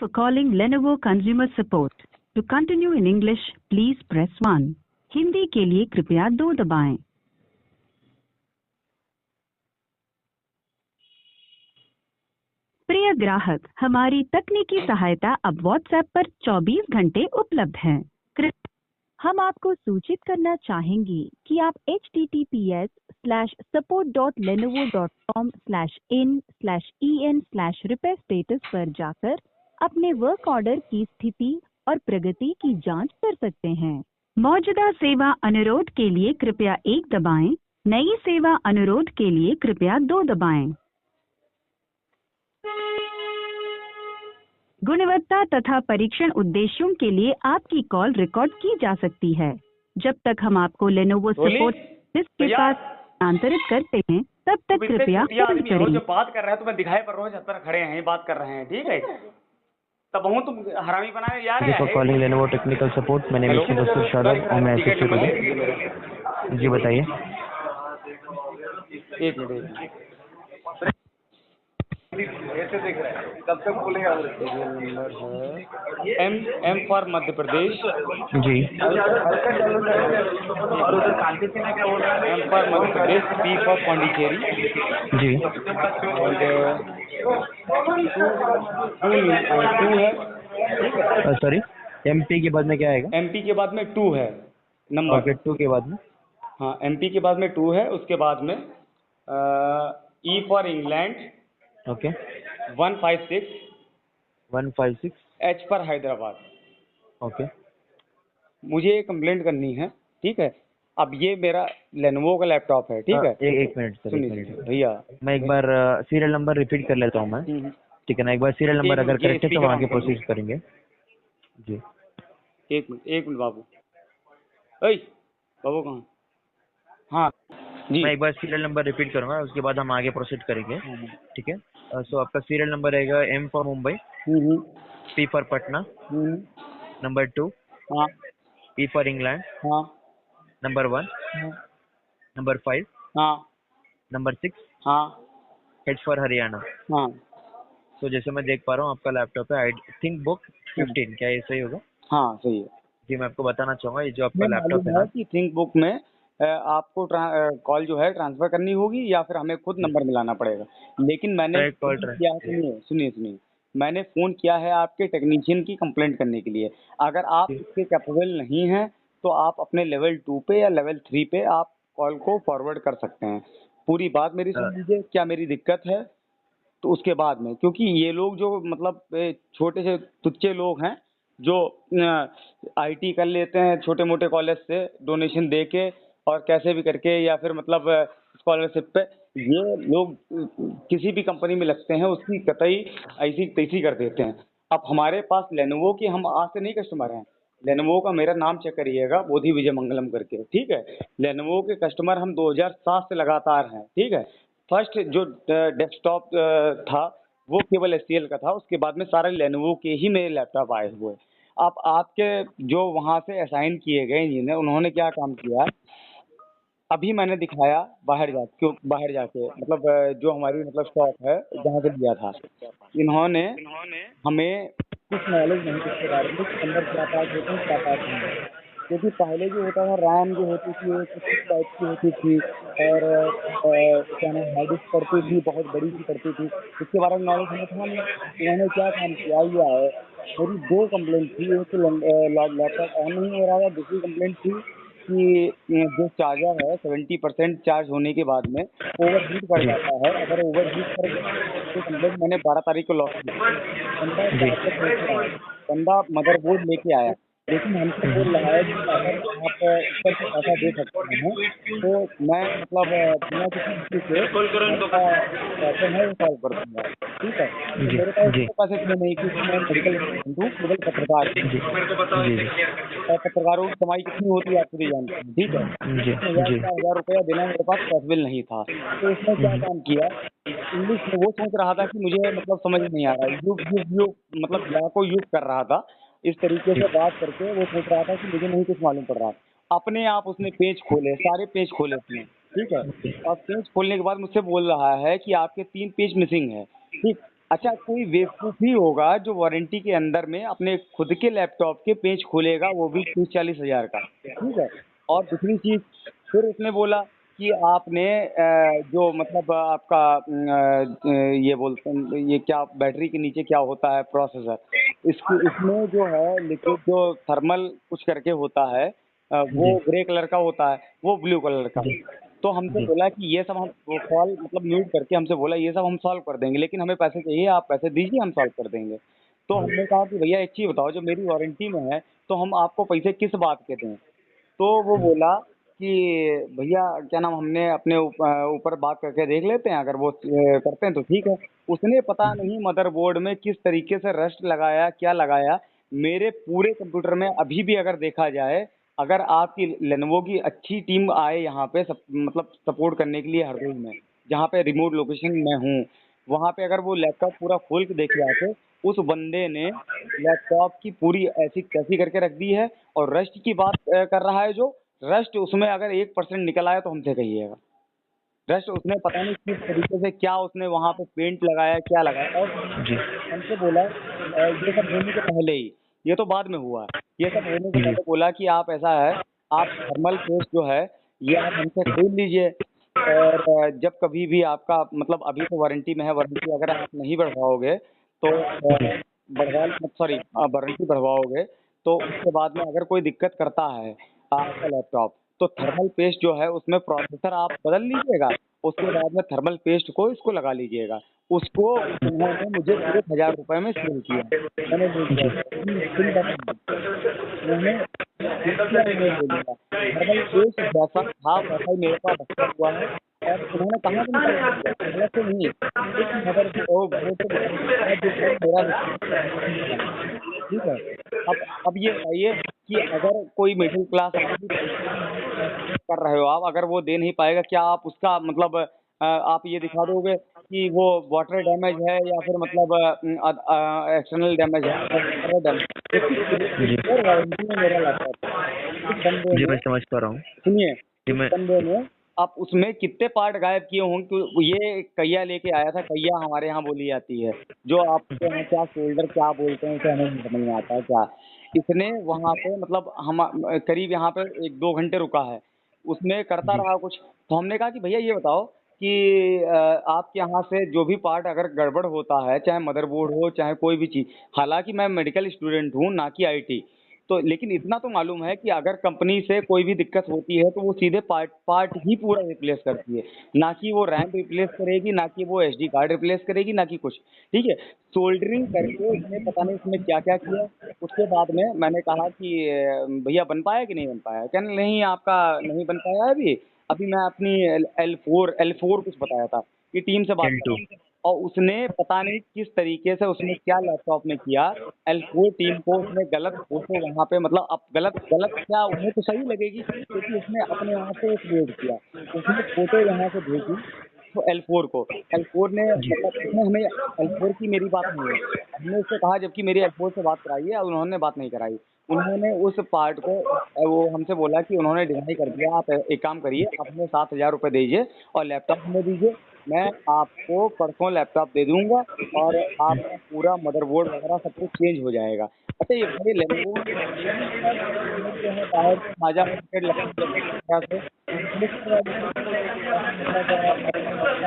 for calling Lenovo Consumer Support. To continue in English, please press 1. Hindi के लिए कृपया 2 दबाएं। प्रिय ग्राहक, हमारी तकनीकी सहायता अब WhatsApp पर 24 घंटे उपलब्ध है। हम आपको सूचित करना चाहेंगे कि आप https:/support.lenovo.com/in/repair status पर जाकर अपने वर्क ऑर्डर की स्थिति और प्रगति की जांच कर सकते हैं। मौजूदा सेवा अनुरोध के लिए कृपया 1 दबाएं। नई सेवा अनुरोध के लिए कृपया 2 दबाएं। गुणवत्ता तथा परीक्षण उद्देश्यों के लिए आपकी कॉल रिकॉर्ड की जा सकती है। जब तक हम आपको लेनोवो सपोर्ट के पास स्थानांतरित करते हैं, तब तक कृपया होल्ड करें। जो बात कर रहे हैं तो मैं दिखाई पड़ रहा हूँ, 76 खड़े हैं, बात कर रहे हैं, ठीक है। तब हूँ तुम हरामी बनाने जा रहे हैं। कॉलिंग लेनोवो टेक्निकल सपोर्ट, मैंने मिस्टर दस्तूर शादाब और मैं असिस्ट करूँ। जी बताइए। एक मिनट ऐसे देख रहे हैं, कब तक बोलेगा? नंबर है एम फॉर मध्य प्रदेश। जी। M for Madhya Pradesh, P for Pondicherry. जी। टू है, ठीक है। सॉरी, एमपी के बाद में क्या आएगा? एमपी के बाद में 2 है नंबर। ओके, 2 के बाद में? हाँ, एमपी के बाद में 2 है, उसके बाद में ई for England. Okay. 156 H for Hyderabad. Okay. मुझे कंप्लेंट करनी है, ठीक है। अब ये मेरा लेनोवो का लैपटॉप है, ठीक है। एक मिनट सर, भैया मैं एक बार सीरियल नंबर रिपीट कर लेता हूँ मैं, ठीक है ना। एक बार सीरियल नंबर अगर करेक्ट है तो आगे प्रोसीड करेंगे। जी एक मिनट बाबू। बाबू कहाँ? हाँ जी, मैं एक बार सीरियल नंबर रिपीट करूंगा, उसके बाद हम आगे प्रोसीड करेंगे, ठीक है। सो आपका सीरियल नंबर रहेगा M for Mumbai, P for Patna, number 2, हाँ, ई फॉर इंग्लैंड, हाँ, नंबर 1, नंबर 5, हाँ, नंबर 6, हाँ, एच फॉर हरियाणा। हाँ। तो जैसे मैं देख पा रहा हूँ आपका लैपटॉप है आई थिंक बुक 15, क्या ये सही होगा? हाँ सही है जी, मैं आपको बताना चाहूँगा, ये जो आपका लैपटॉप है ना कि थिंक बुक में आपको कॉल जो है ट्रांसफर करनी होगी या फिर हमें खुद नंबर मिलाना पड़ेगा। लेकिन मैंने कॉल किया, सुनिए, मैंने फ़ोन किया है आपके टेक्नीशियन की कंप्लेंट करने के लिए। अगर आप इसके कैपेबल नहीं हैं तो आप अपने लेवल 2 पे या लेवल 3 पे आप कॉल को फॉरवर्ड कर सकते हैं। पूरी बात मेरी सुन लीजिए, क्या मेरी दिक्कत है तो उसके बाद में, क्योंकि ये लोग जो मतलब छोटे से तुच्चे लोग हैं जो आईटी कर लेते हैं छोटे मोटे कॉलेज से डोनेशन दे के और कैसे भी करके, या फिर मतलब स्कॉलरशिप पे ये लोग किसी भी कंपनी में लगते हैं उसकी कतई ऐसी तैसी कर देते हैं। अब हमारे पास लेनोवो की हम आज से नहीं कस्टमर हैं। लेनोवो का मेरा नाम चेक करिएगा, बोधि विजय मंगलम करके, ठीक है। लेनोवो के कस्टमर हम 2007 से लगातार हैं, ठीक है। फर्स्ट जो डेस्कटॉप था वो केवल एचसीएल का था, उसके बाद में सारे लेनोवो के ही मेरे लैपटॉप आए हुए। अब आपके जो वहाँ से असाइन किए गए इंजीनियर, उन्होंने क्या काम किया, अभी मैंने दिखाया बाहर जाके मतलब जो हमारी मतलब शॉप है जहाँ से लिया था, इन्होंने हमें कुछ नॉलेज नहीं इसके बारे में कि अंदर क्या पार्ट होते हैं क्या पार्ट नहीं है। क्योंकि पहले जो होता था रैम जो होती थी वो कुछ टाइप की होती थी और क्या नाम हार्ड डिस्क पड़ती थी, बहुत बड़ी सी पड़ती थी, इसके बारे में नॉलेज हमें था नहीं। इन्होंने क्या काम किया, ये आए, मेरी 2 कंप्लेंट थी। एक लैपटॉप ऑन नहीं हो रहा था, दूसरी कंप्लेंट थी कि जो चार्जर है 70% चार्ज होने के बाद में ओवर हीट कर जाता है। अगर ओवर हीट कर गया तो कंप्लेंट मैंने 12 तारीख को लॉक की। बंदा चार्जर लेके आया, बंदा मदरबोर्ड लेके आया, लेकिन हमसे बोल रहा है कि अगर आप ऊपर से पैसा दे सकते हैं तो मैं मतलब बिना किसी इश्यू के आपका प्रॉब्लम है वो सॉल्व कर दूंगा, ठीक है। तो मेरे पास इतने पैसे थे नहीं क्योंकि मैं मेडिकल स्टूडेंट हूँ, केवल पत्रकार हूँ। और पत्रकारों की कमाई कितनी होती है आप खुद ही जानते हैं, ठीक है। 1000 रुपया देना मेरे पास पॉसिबल नहीं था। तो उसने क्या काम किया, इंग्लिश में वो सोच रहा था कि मुझे मतलब समझ नहीं आ रहा है, युग मतलब या को युग कर रहा था। इस तरीके से बात करके वो सोच रहा था कि मुझे नहीं कुछ मालूम पड़ रहा। अपने आप उसने पेज खोले, सारे पेज खोले उसने, ठीक है। और पेज खोलने के बाद मुझसे बोल रहा है कि आपके 3 पेज मिसिंग है, ठीक। अच्छा, कोई बेवकूफ ही होगा जो वारंटी के अंदर में अपने खुद के लैपटॉप के पेज खोलेगा, वो भी 30-40 हजार का, ठीक है। और दूसरी चीज, फिर उसने बोला कि आपने जो मतलब आपका ये बोलते हैं, ये क्या बैटरी के नीचे क्या होता है, प्रोसेसर, इसको इसमें जो है लिक्विड जो थर्मल कुछ करके होता है, वो जी ग्रे कलर का होता है, वो ब्लू कलर का। जी तो हमसे जी बोला कि ये सब हम, वो कॉल मतलब म्यूट करके हमसे बोला ये सब हम सॉल्व कर देंगे, लेकिन हमें पैसे चाहिए, आप पैसे दीजिए, हम सॉल्व कर देंगे। तो हमने कहा कि भैया एक चीज़ बताओ, जो मेरी वारंटी में है तो हम आपको पैसे किस बात के दें। तो वो बोला कि भैया क्या नाम, हमने अपने ऊपर बात करके देख लेते हैं, अगर वो करते हैं तो ठीक है। उसने पता नहीं मदरबोर्ड में किस तरीके से रस्ट लगाया, क्या लगाया, मेरे पूरे कंप्यूटर में अभी भी अगर देखा जाए, अगर आपकी लेनोवो की अच्छी टीम आए यहाँ पे मतलब सपोर्ट करने के लिए हरदोई में, जहाँ पे रिमोट लोकेशन में हूँ, वहाँ पे अगर वो लैपटॉप पूरा खोल के देखे आके, उस बंदे ने लैपटॉप की पूरी ऐसी तैसी करके रख दी है। और रस्ट की बात कर रहा है, जो रस्ट उसमें अगर 1% निकल आया तो हमसे कहिएगा। रस्ट उसने पता नहीं किस तरीके से, क्या उसने वहां पे पेंट लगाया, क्या लगाया। और जी हमसे बोला ये सब होने के पहले ही, ये तो बाद में हुआ, ये सब होने के जी पहले बोला कि आप ऐसा है, आप थर्मल पेस्ट जो है ये आप हमसे खरीद लीजिए। और जब कभी भी आपका मतलब, अभी तो वारंटी में है, वारंटी अगर आप नहीं बढ़वाओगे तो बढ़वा, सॉरी, वारंटी बढ़वाओगे तो उसके बाद में अगर कोई दिक्कत करता है आपका लैपटॉप, तो थर्मल पेस्ट जो है उसमें प्रोसेसर आप बदल लीजिएगा, उसके बाद में थर्मल पेस्ट को इसको लगा लीजिएगा। उसको उन्होंने मुझे 1,000 रुपए में सेल किया। मैंने ले लिया जी उसको, बिल बता दीजिए। उन्होंने सेल किया, मैंने ले लिया। थर्मल पेस्ट जैसा था वैसा ही मेरे पास रखा हुआ है। और उन्होंने कहाँ से निकाल के दिया, अलग से नहीं, उस मदर वो बोर्ड से निकाल के दिया जो बोर्ड मेरा निकाला, ठीक है। अब ये बताइए कि अगर कोई मिडिल क्लास आदमी कर रहे हो आप, अगर वो दे नहीं पाएगा, क्या आप उसका मतलब आप ये दिखा दोगे कि वो वाटर डैमेज है या फिर मतलब एक्सटर्नल डैमेज है, वाटर डैमेज, जबकि जी क्लियर वारंटी में मेरा लैपटॉप है। उस बंदे जी ने, मैं समझ पा रहा हूँ। सुनिए, जी उस मैं बंदे ने अब उसमें कितने पार्ट गायब किए होंगे, ये कैया लेके आया था, कैया हमारे यहाँ बोली जाती है, जो आपके यहाँ क्या शोल्डर क्या बोलते हैं, उसे हमें नहीं समझ में आता है क्या। इसने वहाँ पे मतलब हम करीब यहाँ पे 1-2 घंटे रुका है, उसमें करता जी रहा कुछ। तो हमने कहा कि भैया ये बताओ कि आपके यहाँ से जो भी पार्ट अगर गड़बड़ होता है, चाहे मदरबोर्ड हो चाहे कोई भी चीज़, हालांकि मैं मेडिकल स्टूडेंट हूँ ना कि आईटी, तो लेकिन इतना तो मालूम है कि अगर कंपनी से कोई भी दिक्कत होती है तो वो सीधे पार्ट पार्ट ही पूरा रिप्लेस करती है, ना कि वो रैम रिप्लेस करेगी, ना कि वो एसडी कार्ड रिप्लेस करेगी, ना कि कुछ, ठीक है। सोल्डरिंग करके इसने पता नहीं इसमें क्या क्या किया। उसके बाद में मैंने कहा कि भैया बन पाया कि नहीं बन पाया, कहने नहीं आपका नहीं बन पाया है अभी, अभी मैं अपनी एल फोर कुछ बताया था कि टीम से बात L2 करा। और उसने पता नहीं किस तरीके से उसने क्या लैपटॉप में किया, एल4 टीम को उसने गलत फोटो वहाँ पे, मतलब अब गलत गलत क्या, उन्हें तो सही लगेगी क्योंकि उसने अपने यहाँ से क्रिएट किया, उसने फोटो यहाँ से भेजी तो एल4 को, एल4 ने जी मतलब उसने हमें, एल4 की मेरी बात नहीं है, हमने उससे कहा, जबकि मेरी एल4 से बात कराई है, उन्होंने बात नहीं कराई। उन्होंने उस पार्ट को वो हमसे बोला कि उन्होंने डिनाई कर दिया, आप एक काम करिए, अपने 7,000 रुपये दीजिए और लैपटॉप हमें दीजिए, मैं आपको परसों लैपटॉप दे दूंगा और आपका पूरा मदरबोर्ड वगैरह सब कुछ चेंज हो जाएगा। अच्छा ये बताइए, लेनोवो ने ये नहीं बताया कि इंजीनियर जो है बाहर से माजा में टिकट लकड़ी लेके किस तरह से रिप्लेस करवा देते हैं, ऐसा मतलब आपका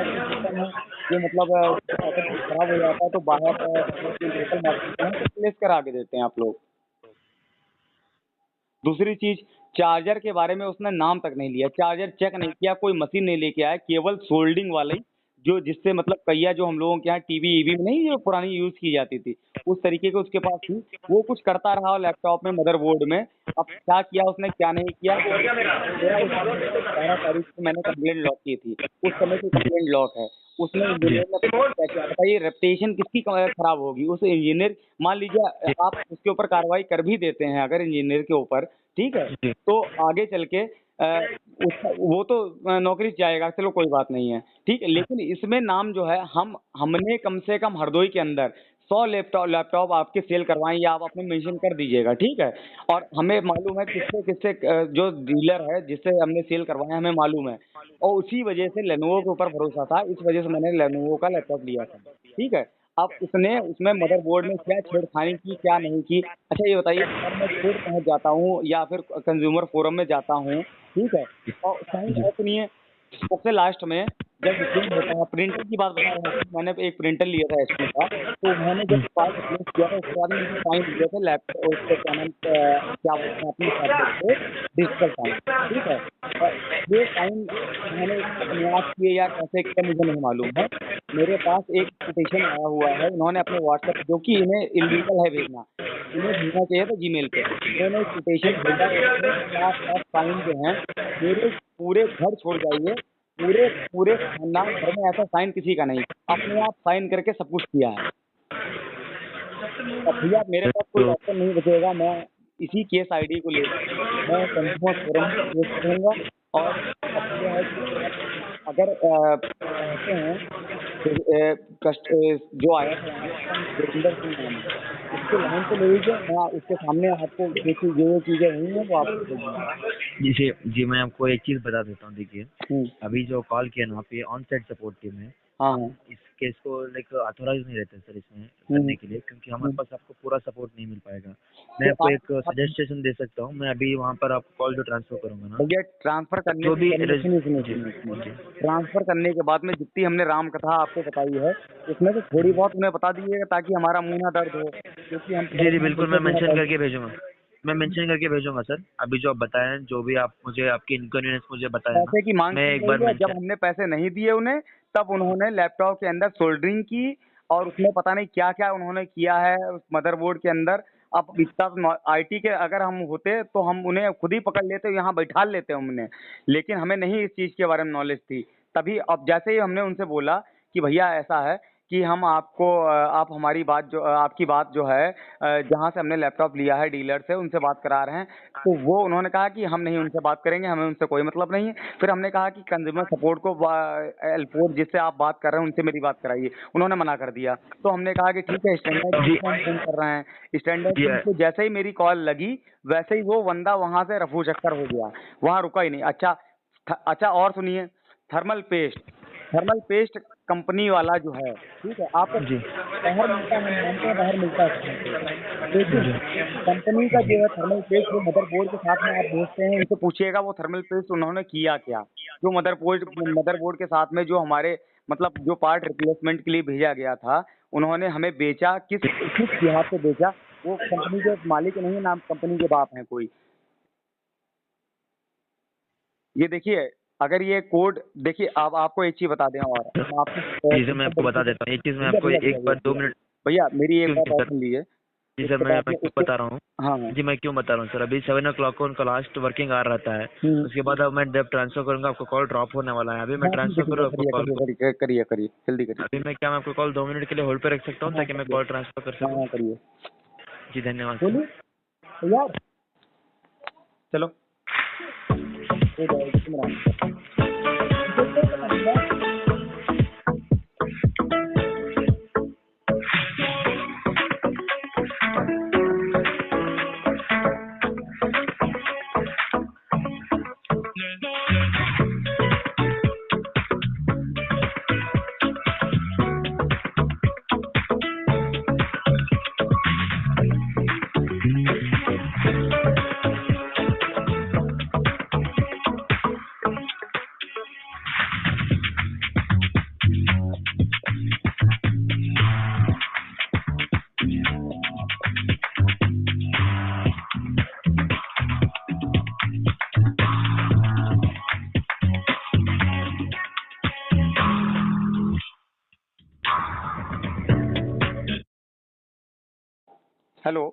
जो सिस्टम है, जो मतलब अगर कुछ खराब हो जाता है तो बाहर मतलब जो लोकल मार्केट में है तो रिप्लेस करा के देते हैं आप लोग। दूसरी चीज, चार्जर के बारे में उसने नाम तक नहीं लिया, चार्जर चेक नहीं किया, कोई मशीन नहीं लेके आया, केवल सोल्डिंग वाली, जो जिससे मतलब कैया जो हम लोगों के यहाँ टीवी ईवी में नहीं, जो पुरानी यूज की जाती थी, उस तरीके के उसके पास थी, वो कुछ करता रहा लैपटॉप में, मदरबोर्ड में। अब क्या किया उसने क्या नहीं किया वो मेरा उस समय 11 तारीख को मैंने कंप्लेंट लॉक की थी, उस समय की कंप्लेंट लॉक है। उसने जी इंजीनियर ने पता नहीं क्या किया, बताइए रेपुटेशन किसकी खराब होगी, उस इंजीनियर, मान लीजिए जी आप उसके ऊपर कार्रवाई कर भी देते हैं अगर इंजीनियर के ऊपर, ठीक है, जी तो आगे चल के उसका वो तो नौकरी से जाएगा, चलो कोई बात नहीं है, ठीक है, लेकिन इसमें नाम जो है, हमने कम से कम हरदोई के अंदर 100 लैपटॉप लैपटॉप आपके सेल करवाएं, या आप अपने मेंशन कर दीजिएगा, ठीक है। और हमें मालूम है किससे किससे जो डीलर है जिससे हमने सेल करवाया हमें मालूम है, और उसी वजह से लेनोवो के ऊपर भरोसा था, इस वजह से मैंने लेनोवो का लैपटॉप लिया था, ठीक है। अब उसने उसमें मदरबोर्ड में क्या छेड़खानी की क्या नहीं की। अच्छा ये बताइए, अगर मैं कोर्ट पहुंच जाता हूँ या फिर कंज्यूमर फोरम में जाता हूँ, ठीक है, और साइन है सुनिए, सबसे लास्ट में जब रिप्लेस होता है, प्रिंटर की बात बता रहा हूँ, मैंने एक प्रिंटर लिया था HP का, तो उन्होंने जब फाइल रिप्लेस किया था उसके बाद में मुझे साइन दिए थे लैपटॉप उस पे, क्या नाम क्या बोलते हैं अपने टैबलेट पे, डिजिटल साइन, ठीक है। और ये साइन मैंने अपने आप किए या कैसे किए मुझे नहीं मालूम है। मेरे पास एक पिटीशन आया हुआ है, उन्होंने अपने व्हाट्सएप, जो कि इन्हें इलीगल है भेजना, इन्हें भेजना चाहिए था जीमेल पे, उन्होंने एक पिटीशन भेजा, उसमें 50 साइन जो हैं, मेरे पूरे घर छोड़ जाइए, पूरे पूरे खानदान भर में ऐसा साइन किसी का नहीं, अपने आप साइन करके सब कुछ किया है। अब भैया मेरे पास कोई तो ऑप्शन नहीं बचेगा, मैं इसी केस आईडी को लेकर मैं कंज्यूमर फोरम में केस करूंगा। और अब यह है कि अगर कहते हैं जो आया था जोगिंदर सिंह नाम है, उसके लाइन पे ले लीजिए, मैं उसके सामने आपको जो चीजें हुई हैं वो आपको बोल दूंगा। जी मैं आपको एक चीज बता देता हूँ। देखिए अभी जो कॉल किया ना, आप ये ऑन साइड सपोर्ट टीम है। हाँ इस केस को लाइक अथॉराइज नहीं रहते सर इसमें करने के लिए, क्योंकि हमारे पास आपको पूरा सपोर्ट नहीं मिल पाएगा। मैं आपको एक सजेशन दे सकता हूँ, मैं अभी वहाँ पर आपको कॉल जो ट्रांसफर करूंगा ना, भैया ट्रांसफर करने जो भी ट्रांसफर करने के बाद में जितनी हमने राम कथा आपको बताई है, उसमें से थोड़ी बहुत उन्हें बता दीजिएगा ताकि हमारा मुंह ना दर्द हो, क्योंकि हम जी बिल्कुल मैं मेंशन करके भेजूंगा। मैं मेंशन करके भेजूंगा सर। अभी जो आप बताएं, जो भी आप मुझे आपकी इनकन्वीनियंस मुझे बताया पैसे की मांग मैं की एक बार गई है। जब हमने पैसे नहीं दिए उन्हें, तब उन्होंने लैपटॉप के अंदर सोल्डरिंग की और उसमें पता नहीं क्या क्या उन्होंने किया है उस मदरबोर्ड के अंदर। अब इतना IT के अगर हम होते तो हम उन्हें खुद ही पकड़ लेते, यहाँ बैठा लेते हमने, लेकिन हमें नहीं इस चीज़ के बारे में नॉलेज थी। तभी अब जैसे ही हमने उनसे बोला कि भैया ऐसा है कि हम आपको आप हमारी बात जो आपकी बात जो है जहाँ से हमने लैपटॉप लिया है डीलर से, उनसे बात करा रहे हैं, तो वो उन्होंने कहा कि हम नहीं उनसे बात करेंगे, हमें उनसे कोई मतलब नहीं है। फिर हमने कहा कि कंज्यूमर सपोर्ट को L4 जिससे आप बात कर रहे हैं उनसे मेरी बात कराइए, उन्होंने मना कर दिया। तो हमने कहा कि ठीक है स्टैंडर्ड टीम को हम फोन कर रहे हैं। स्टैंडर्ड टीम को जैसे ही मेरी कॉल लगी, वैसे ही वो बंदा वहां से रफू चक्कर हो गया, वहां रुका ही नहीं। अच्छा और सुनिए, थर्मल पेस्ट कंपनी वाला जो है, ठीक है, आपको बाहर मिलता है, मानते हैं बाहर मिलता है, लेकिन कंपनी का जो है थर्मल पेस्ट वो मदरबोर्ड के साथ में आप भेजते हैं, इनसे पूछिएगा वो थर्मल पेस्ट उन्होंने किया क्या, जो मदरबोर्ड के साथ में जो हमारे मतलब जो पार्ट रिप्लेसमेंट के लिए भेजा गया था, उन्होंने हमें बेचा, किस बिहार से बेचा, वो कंपनी के मालिक नहीं, नाम कंपनी के बाप हैं कोई। ये देखिए, अगर ये कोड देखिए, अब आपको एक चीज बता दें, और मैं आपको बता देता हूँ एक चीज, मैं आपको एक बार 2 मिनट भैया मेरी एक बात और सुन लीजिए। जी सर, मैं क्यों बता रहा हूँ। हाँ जी मैं क्यों बता रहा हूँ सर, अभी 7 o'clock को उनका लास्ट वर्किंग आवर रहता है, उसके बाद अब मैं जब ट्रांसफर करूंगा आपको कॉल ड्रॉप होने वाला है। अभी मैं ट्रांसफर करूँ आपको कॉल, करिए जल्दी करिए। अभी मैं आपको कॉल 2 मिनट के लिए होल्ड पे रख सकता हूँ ताकि मैं कॉल ट्रांसफर कर सकूँ। करिए जी धन्यवाद यार, चलो हेलो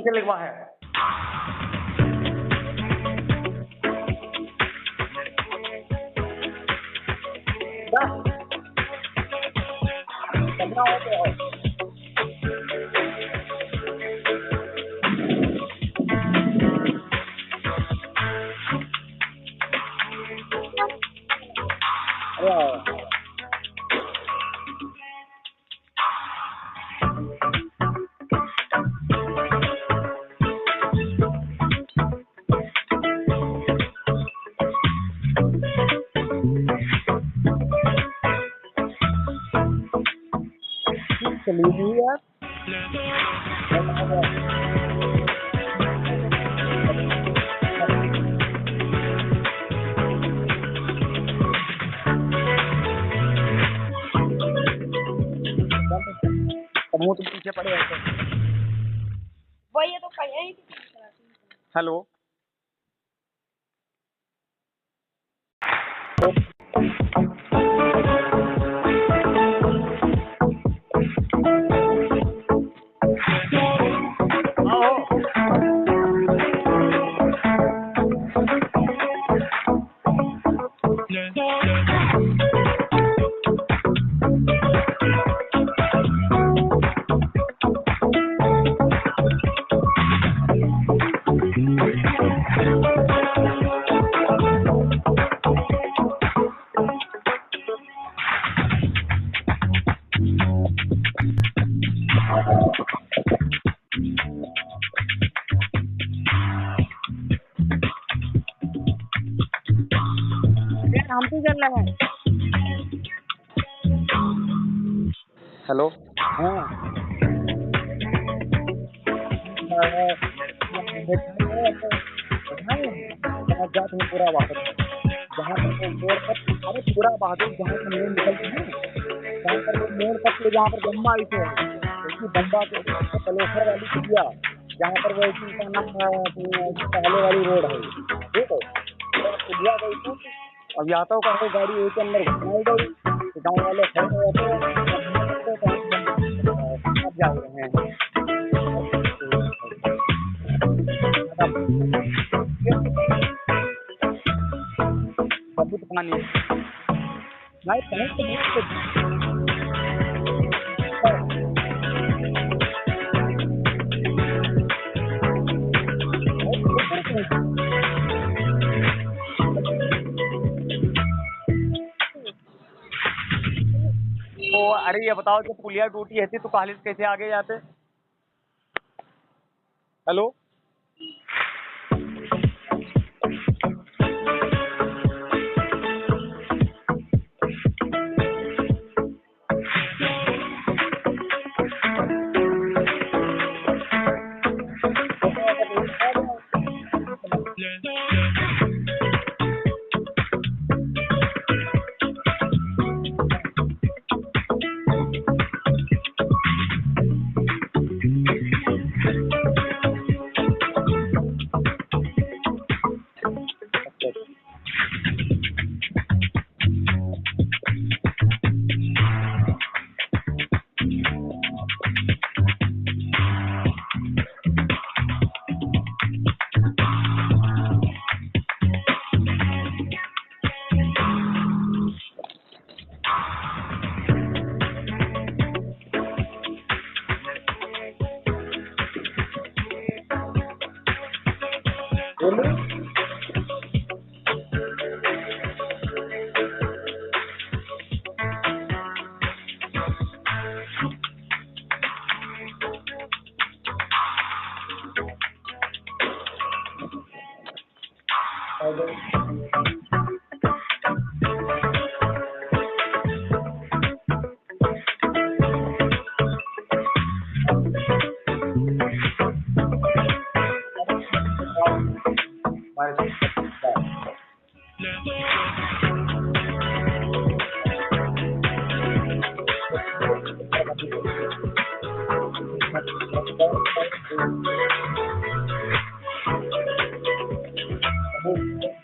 से लिखवा है। चलिए यार मुँह तो पीछे पड़े रहते। वही तो कहीं। हेलो हम तो चल रहे हैं। हेलो हाँ जाते हैं पूरा वापस जहाँ पर वो मोड़ पर अरे पूरा बहादुर जहाँ से मेन निकलती है जहाँ पर वो मोड़ तक के जहाँ पर गम्बा आई थे उसकी गम्बा के कलोसर वाली चिड़िया जहाँ पर वो का नाम पहले वाली रोड है ठीक है चिड़िया गई थी। अब आता हो कहीं गाड़ी एक अंदर घुमाई गई तो गाँव वाले खड़े रहते अब जा रहे हैं बहुत पानी नहीं पहुँच तो अरे ये बताओ जब पुलिया टूटी रहती तो कॉलेज कैसे आगे जाते। हेलो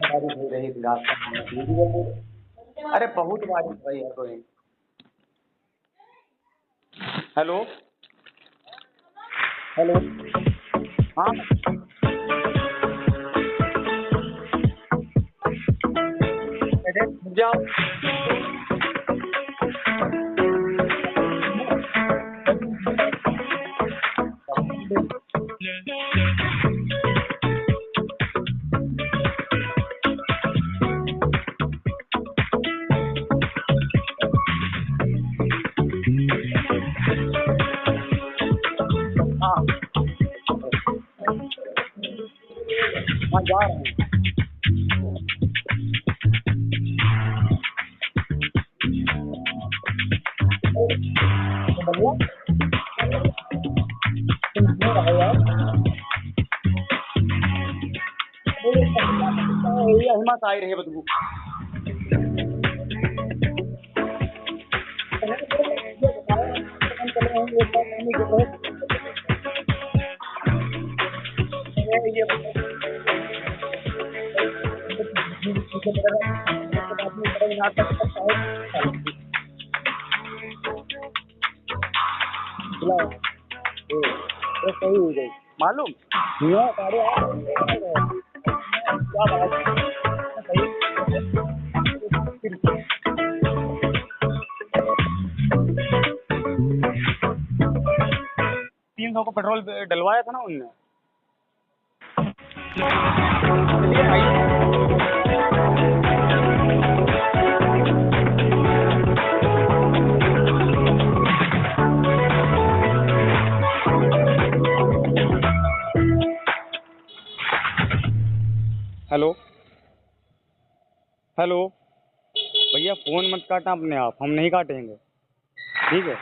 बारिश हो रही थी रात को अरे बहुत बारिश भाई है तो हेलो हेलो हाँ जाओ हाँ हाँ जा रहे हैं तो भैया तुम क्यों रहे यार ये हिम्मत आई रही है बदबू सही हो गई मालूम क्या बात सही 300 को पेट्रोल डलवाया था ना उनने। चलिए भाई हेलो हेलो भैया फोन मत काटना अपने आप, हम नहीं काटेंगे, ठीक है।